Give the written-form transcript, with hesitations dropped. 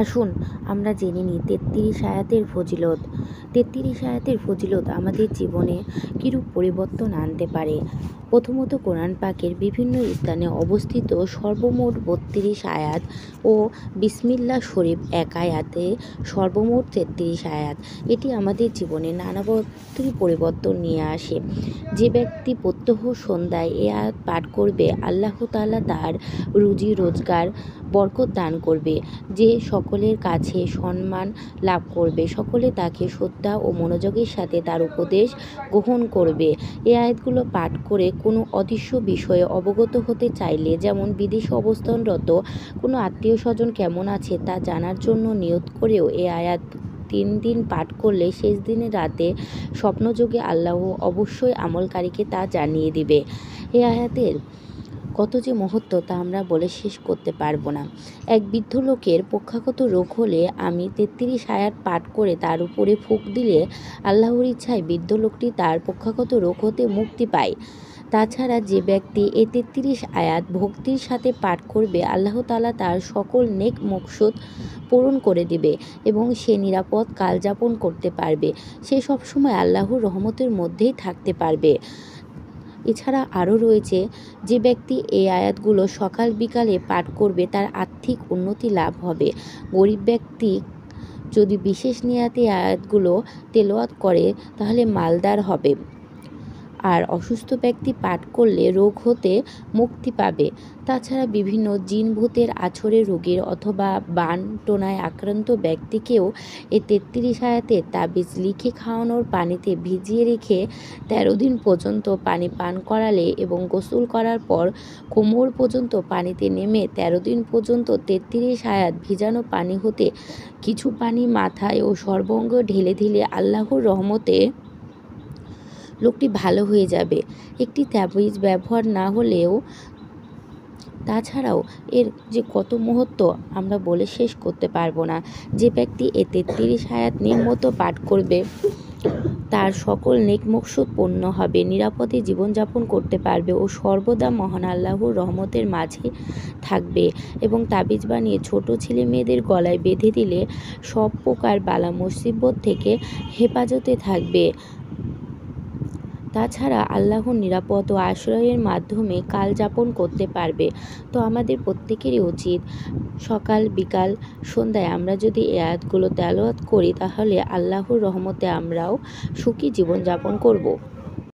আসুন আমরা জেনে নিই ৩৩ আয়াতের ফজিলত। ৩৩ আয়াতের ফজিলত আমাদের জীবনে কিরূপ পরিবর্তন আনতে পারে। প্রথমত, কোরআন পাকের বিভিন্ন স্থানে অবস্থিত সর্বমোট ৩২ আয়াত ও বিসমিল্লাহ শরীফ এক আয়াতে সর্বমোট ৩৩ আয়াত। এটি আমাদের জীবনে নানাবর্তি পরিবর্তন নিয়ে আসে। যে ব্যক্তি প্রত্যহ সন্ধ্যায় এ আয়াত পাঠ করবে, আল্লাহ তাআলা তার রুজি রোজগার বরকত দান করবে। যে সকলের কাছে সম্মান লাভ করবে, সকলে তাকে শ্রদ্ধা ও মনোযোগের সাথে তার উপদেশ গ্রহণ করবে। এই আয়াতগুলো পাঠ করে কোনো অদৃশ্য বিষয়ে অবগত হতে চাইলে, যেমন বিদেশে অবস্থানরত কোনো আত্মীয় স্বজন কেমন আছে তা জানার জন্য নিয়ত করেও এই আয়াত ৩ দিন পাঠ করলে শেষ দিনের রাতে স্বপ্নযোগে আল্লাহ অবশ্যই আমলকারীকে তা জানিয়ে দিবে। এই আয়াতের কত যে মহত্ব তা আমরা বলে শেষ করতে পারবো না। এক বৃদ্ধ লোকের পক্ষাঘাত রোগ হলে আমি ৩৩ আয়াত পাঠ করে তার উপরে ফুঁক দিলে আল্লাহর ইচ্ছায় বৃদ্ধ লোকটি তার পক্ষাঘাত রোগ হতে মুক্তি পায়। তাছাড়া যে ব্যক্তি এই ৩৩ আয়াত ভক্তির সাথে পাঠ করবে, আল্লাহ তাআলা তার সকল নেক মকসুদ পূরণ করে দিবে এবং সে নিরাপদ কালযাপন করতে পারবে। সে সবসময় আল্লাহর রহমতের মধ্যেই থাকতে পারবে। এছাড়া আরও রয়েছে, যে ব্যক্তি এই আয়াতগুলো সকাল বিকালে পাঠ করবে তার আর্থিক উন্নতি লাভ হবে। গরিব ব্যক্তি যদি বিশেষ নিয়াতে আয়াতগুলো তেলাওয়াত করে তাহলে মালদার হবে, আর অসুস্থ ব্যক্তি পাঠ করলে রোগ হতে মুক্তি পাবে। তাছাড়া বিভিন্ন জিন ভূতের আছড়ে রোগীর অথবা বান টোনায় আক্রান্ত ব্যক্তিকেও এই ৩৩ আয়াতের তাবিজ লিখে খাওয়ানোর পানিতে ভিজিয়ে রেখে ১৩ দিন পর্যন্ত পানি পান করালে এবং গোসল করার পর কোমর পর্যন্ত পানিতে নেমে ১৩ দিন পর্যন্ত ৩৩ আয়াত ভিজানো পানি হতে কিছু পানি মাথায় ও সর্বাঙ্গে ঢেলে দিলে আল্লাহর রহমতে লোকটি ভালো হয়ে যাবে। একটি তাবিজ ব্যবহার না হলেও তাছাড়াও এর যে কত মহত্ব আমরা বলে শেষ করতে পারবো না। যে ব্যক্তি এই ৩৩ আয়াত নিয়মিত পাঠ করবে তার সকল নেক মকসুদ পূর্ণ হবে, নিরাপদে জীবনযাপন করতে পারবে ও সর্বদা মহান আল্লাহর রহমতের মাঝে থাকবে। এবং তাবিজ বানিয়ে ছোট ছেলে মেয়েদের গলায় বেঁধে দিলে সব প্রকার বালা মুসিবত থেকে হেফাজতে থাকবে। তাছাড়া আল্লাহর নিরাপদ ও আশ্রয়ের মাধ্যমে কাল যাপন করতে পারবে। তো আমাদের প্রত্যেকেরই উচিত সকাল বিকাল সন্ধ্যায় আমরা যদি এই আয়াতগুলো তেলাওয়াত করি তাহলে আল্লাহর রহমতে আমরাও সুখী জীবনযাপন করব।